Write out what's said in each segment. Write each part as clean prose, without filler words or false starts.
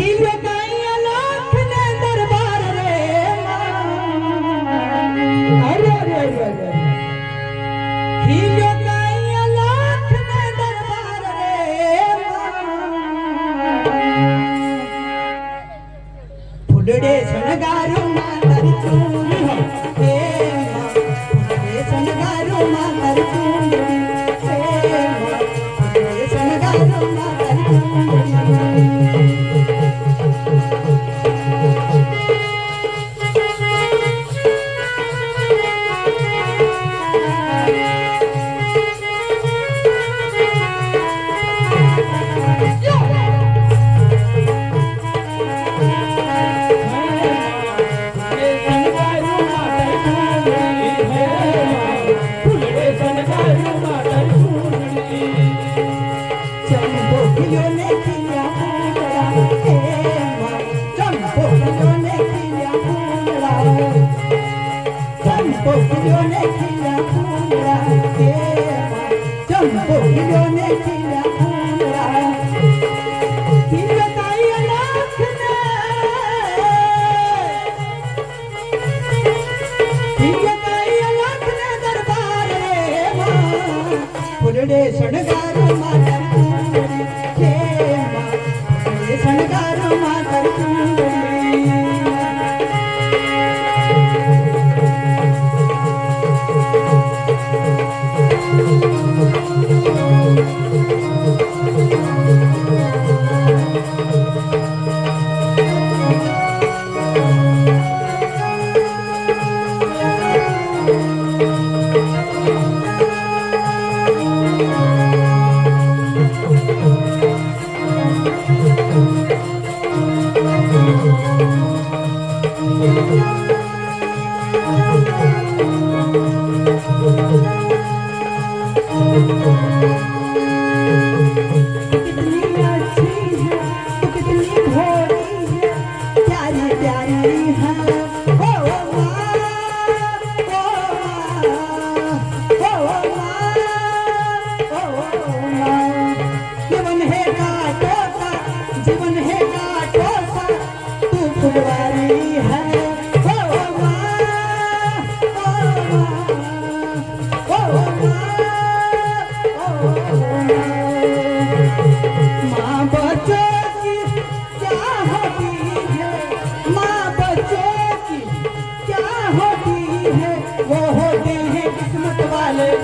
खिलो काइया लाख ने दरबार रे अरे अरे अरे अरे खिलो काइया लाख ने दरबार रे फुलड़े शणगारू मातर चूड़ी हे फुलड़े शणगारू मातर चूड़ी हे फुलड़े शणगारू मातर चूड़ी शणगारू मातर चूड़ी हे मां शणगारू मातर चूड़ी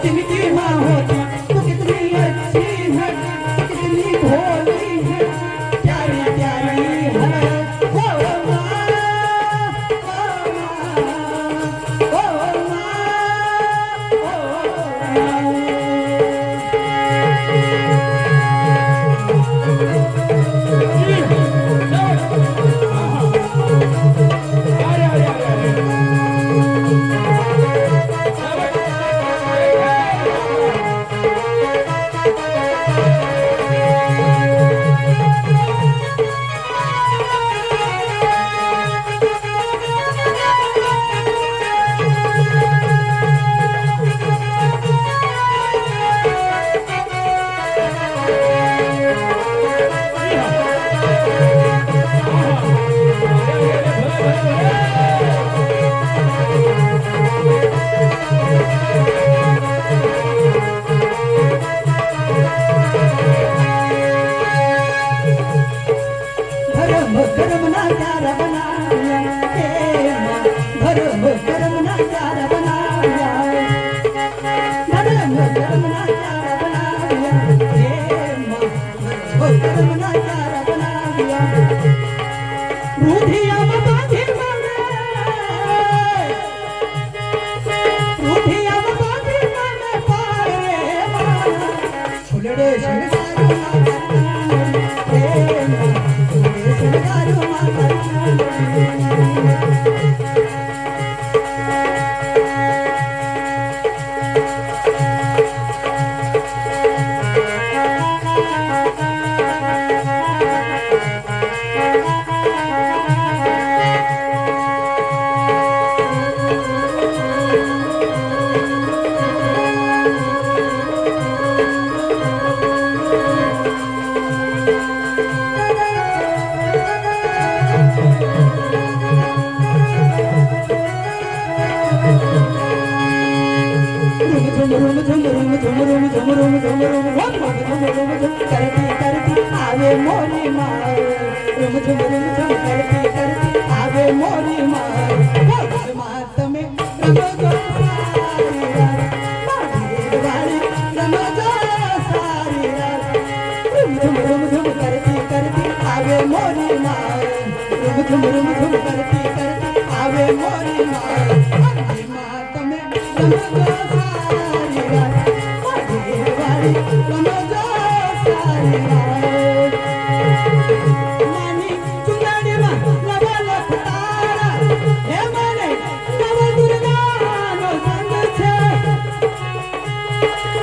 जिनकी माँ होती तो कितनी अच्छी है कितनी भोली है प्यारी प्यारी है ओ माँ झुम करती करती आवे मोरी माँ माझी माँ તમે સમજો સારી વાત મારી વાળી સમજો સારી વાત નાની ચુંદડીમાં નવા લખતારા હે મને નવ દુર્ગાનો સંગ છે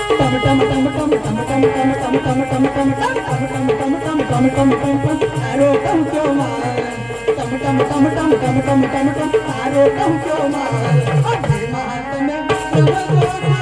ટમ ટમ ટમ ટમ ટમ ટમ ટમ ટમ ટમ ટમ ટમ ટમ ટમ ટમ ટમ ટમ ટમ ટમ તારો કહું ક્યો માર ટમ ટમ ટમ ટમ ટમ ટમ ટમ ટમ તારો કહું ક્યો માર અજી માં તમે સમજો